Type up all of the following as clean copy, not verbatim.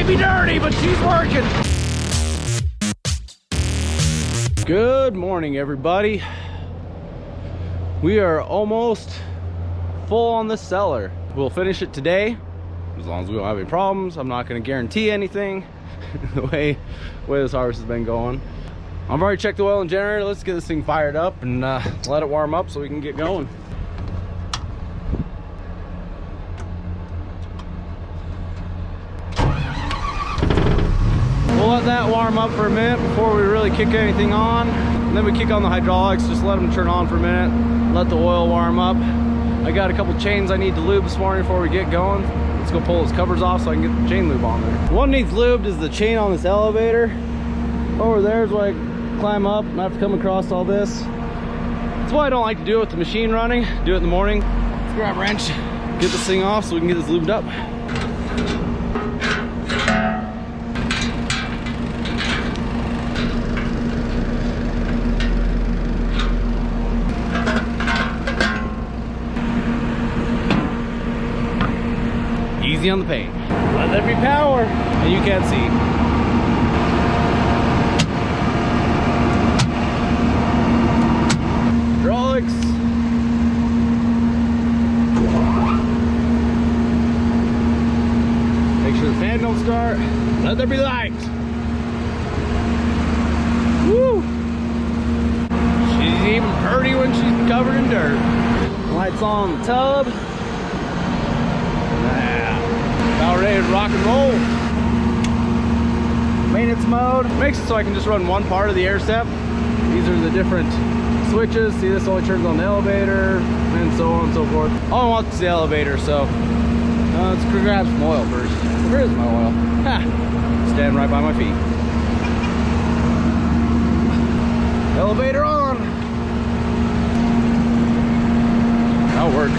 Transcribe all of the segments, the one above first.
be dirty, but she's working. Good morning, everybody. We are almost full on this cellar. We'll finish it today, as long as we don't have any problems. I'm not going to guarantee anything the way this harvest has been going. I've already checked the oil and generator. Let's get this thing fired up and let it warm up so we can get going. We'll let that warm up for a minute before we really kick anything on. And then we kick on the hydraulics, just let them turn on for a minute, let the oil warm up. I got a couple chains I need to lube this morning before we get going. Let's go pull those covers off so I can get the chain lube on there. One needs lubed is the chain on this elevator. Over there is where I climb up and I have to come across all this. That's why I don't like to do it with the machine running. Do it in the morning. Let's grab a wrench, get this thing off so we can get this lubed up. Easy on the paint. Let there be power, and you can't see. Hydraulics. Make sure the fan don't start. Let there be light. Woo! She's even pretty when she's covered in dirt. Lights on the tub. About ready to rock and roll. Maintenance mode makes it so I can just run one part of the air step. These are the different switches. See, this only turns on the elevator, and so on and so forth. All I want is the elevator, so let's grab some oil first. Where is my oil? Ha! Stand right by my feet. Elevator on. That'll work.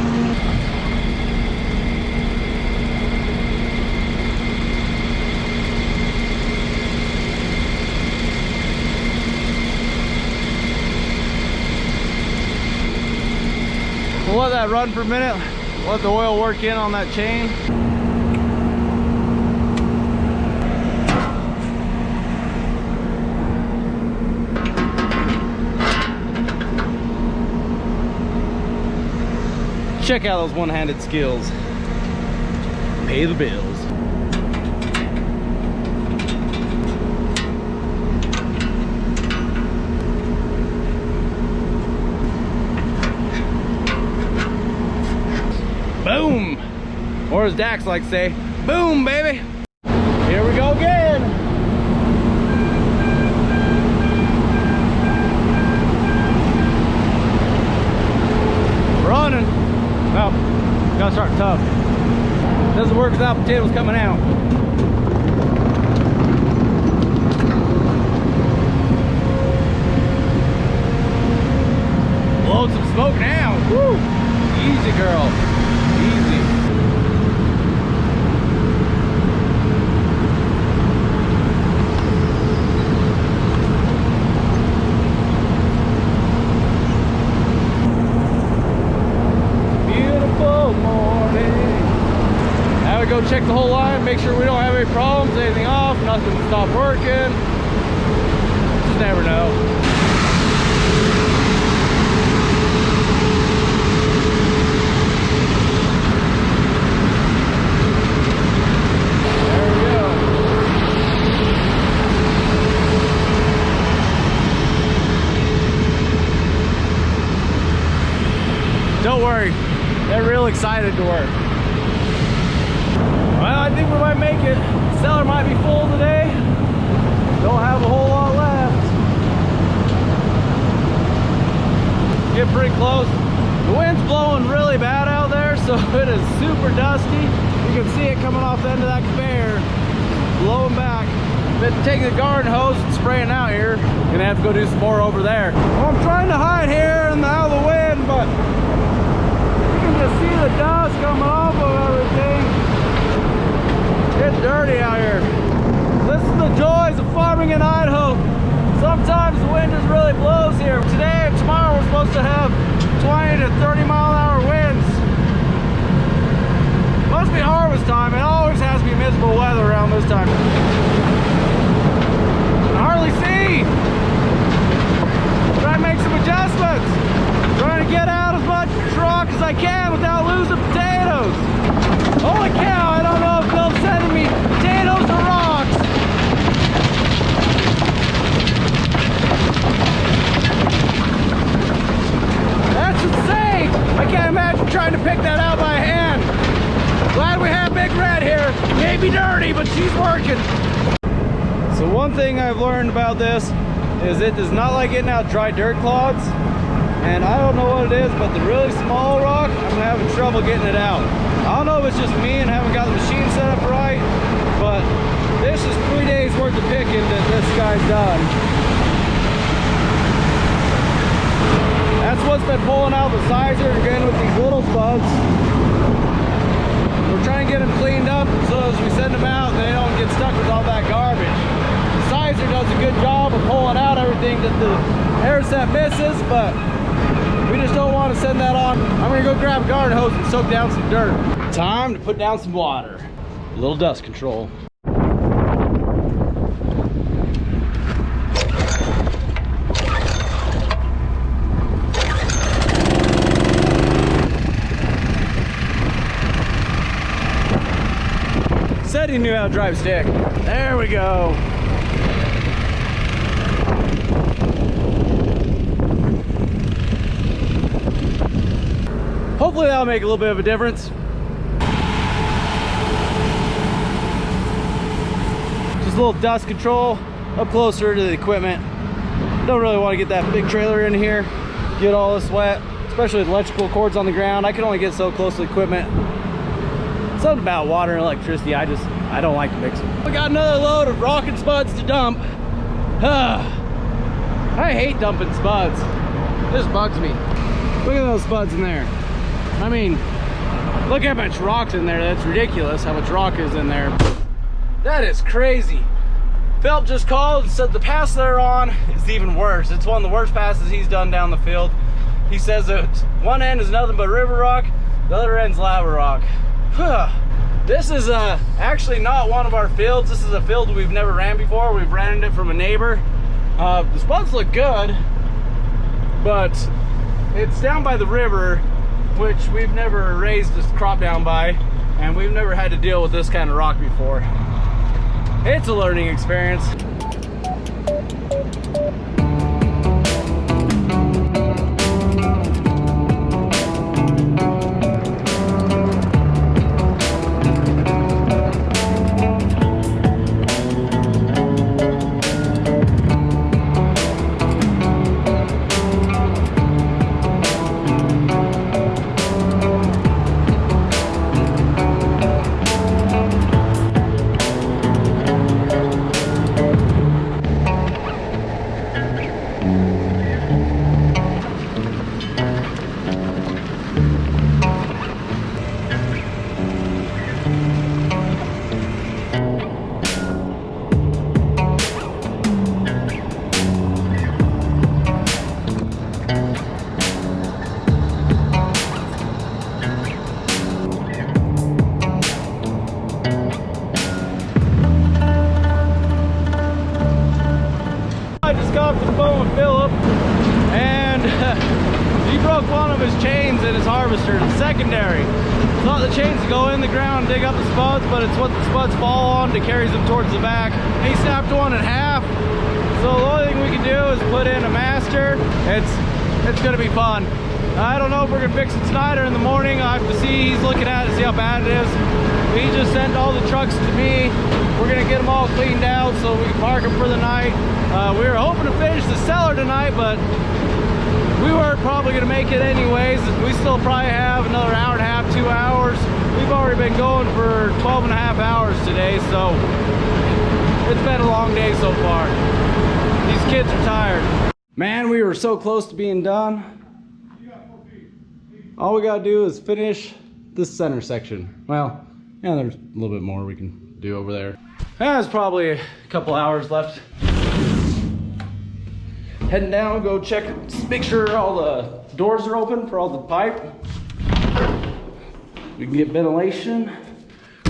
We'll let that run for a minute, let the oil work in on that chain. Check out those one-handed skills. Pay the bills. Boom! Or as Dax likes to say, boom, baby! Here we go again! Running! Well, gotta start tough. Doesn't work without potatoes coming out. Blowing some smoke now! Woo! Easy, girl. Easy. Beautiful morning. Now we go check the whole line, make sure we don't have any problems, anything off, nothing to stop working. Just never know. Don't worry, they're real excited to work. Well, I think we might make it. The cellar might be full today. Don't have a whole lot left. Get pretty close. The wind's blowing really bad out there, so it is super dusty. You can see it coming off the end of that conveyor, blowing back. Been taking the garden hose and spraying out here. Gonna have to go do some more over there. Well, I'm trying to hide here and out of the wind, but to see the dust coming off of everything. It's dirty out here. This is the joys of farming in Idaho. Sometimes the wind just really blows here. Today and tomorrow we're supposed to have 20 to 30 mile an hour winds. Must be harvest time. It always has to be miserable weather around this time. she's working. So one thing I've learned about this is it does not like getting out dry dirt clods. And I don't know what it is, but the really small rock, I'm having trouble getting it out. I don't know if it's just me and haven't got the machine set up right, but this is 3 days worth of picking that this guy's done. That's what's been pulling out the sizer again with these little spuds. We're trying to get them cleaned up so as we send them out, they don't get stuck with all that garbage. The sizer does a good job of pulling out everything that the air set misses, but we just don't want to send that on. I'm gonna go grab a garden hose and soak down some dirt. Time to put down some water. A little dust control. Said he knew how to drive stick. There we go. Hopefully that'll make a little bit of a difference. Just a little dust control up closer to the equipment. Don't really want to get that big trailer in here, get all this wet, especially with electrical cords on the ground. I can only get so close to the equipment. Something about water and electricity, I don't like to mix them. We got another load of rock and spuds to dump. I hate dumping spuds. This bugs me. Look at those spuds in there. I mean, look how much rock's in there. That's ridiculous how much rock is in there. That is crazy. Phillip just called and said the pass they're on is even worse. It's one of the worst passes he's done down the field. He says that one end is nothing but river rock, the other end's lava rock. This is actually not one of our fields. This is a field we've never ran before. We've ran it from a neighbor. The spuds look good, but it's down by the river, which we've never raised this crop down by, and we've never had to deal with this kind of rock before. It's a learning experience. I just got off the phone with Phillip, and he broke one of his chains in his harvester, the secondary. Thought the chains to go in the ground and dig up the spuds, but it's what the spuds fall on that carries them towards the back. He snapped one in half, so the only thing we can do is put in a master. It's gonna be fun. I don't know if we're gonna fix it tonight or in the morning. I have to see, he's looking at it to see how bad it is. He just sent all the trucks to me. We're gonna get them all cleaned out so we can park them for the night. We were hoping to finish the cellar tonight, but we weren't probably gonna make it anyways. We still probably have another hour and a half, 2 hours. We've already been going for 12 and a half hours today, so it's been a long day so far. These kids are tired. Man, we were so close to being done. All we gotta do is finish this center section. Well, yeah, there's a little bit more we can do over there. There's probably a couple hours left. Heading down, go check, make sure all the doors are open for all the pipe. We can get ventilation.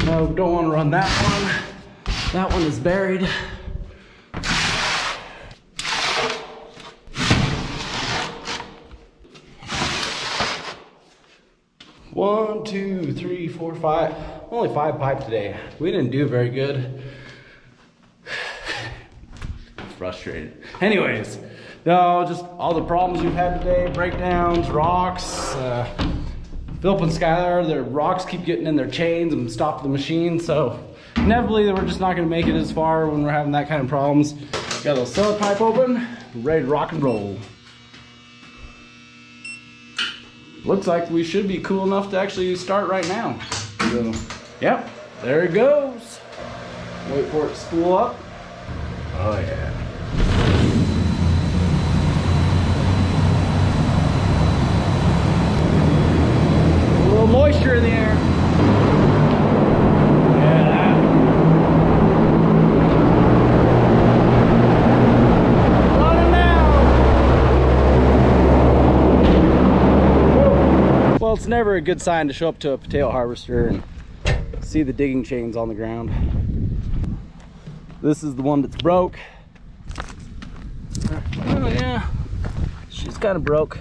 No, don't want to run that one. That one is buried. One, two, three, four, five. Only 5 pipe today. We didn't do very good. Frustrated. Anyways, no, just all the problems we've had today, breakdowns, rocks. Phillip and Skylar, their rocks keep getting in their chains and stop the machine, so inevitably we're just not gonna make it as far when we're having that kind of problems. Got a little cellar pipe open, ready to rock and roll. Looks like we should be cool enough to actually start right now. So, yep, there it goes. Wait for it to spool up. Oh yeah. A little moisture in the air. Yeah. Running now. Whoa. Well, it's never a good sign to show up to a potato harvester and see the digging chains on the ground. This is the one that's broke. Oh yeah, she's kind of broke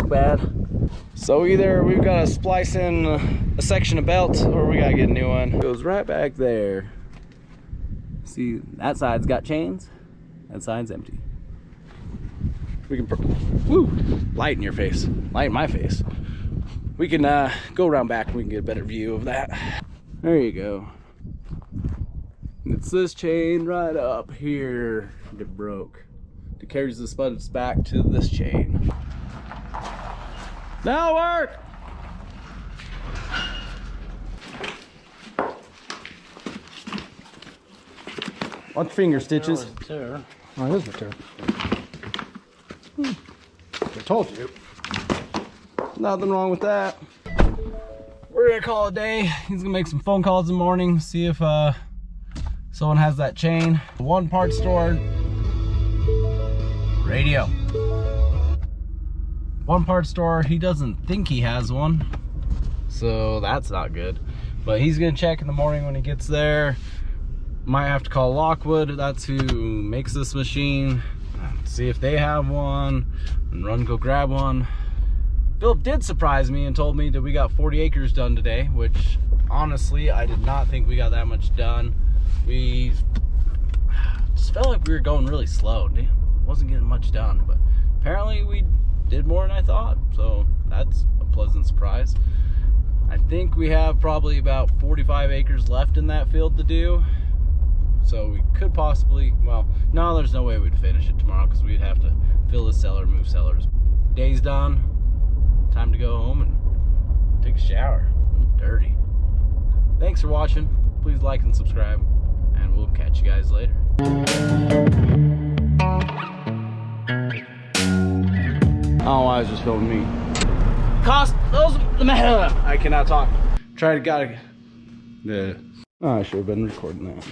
bad. So either we've got to splice in a section of belt or we got to get a new one. It goes right back there. See, that side's got chains, that side's empty. We can, woo, light in your face, light in my face. We can go around back and we can get a better view of that. There you go. It's this chain right up here that broke. It carries the spuds back to this chain. That'll work! Watch finger stitches. Oh, it is right there. I told you. Nothing wrong with that. We're gonna call it a day. He's gonna make some phone calls in the morning, see if someone has that chain. One part store. Radio. One part store, he doesn't think he has one. So that's not good. But he's gonna check in the morning when he gets there. Might have to call Lockwood, that's who makes this machine. See if they have one and run go grab one. Phillip did surprise me and told me that we got 40 acres done today, which honestly, I did not think we got that much done. We just felt like we were going really slow. Wasn't getting much done, but apparently we did more than I thought. So that's a pleasant surprise. I think we have probably about 45 acres left in that field to do. So we could possibly, well, no, there's no way we'd finish it tomorrow because we'd have to fill the cellar, move cellars. Day's done. Time to go home and take a shower. I'm dirty. Thanks for watching. Please like and subscribe, and we'll catch you guys later. Oh, I was just filming me. Cost those. I cannot talk. Got. Oh, I should have been recording that.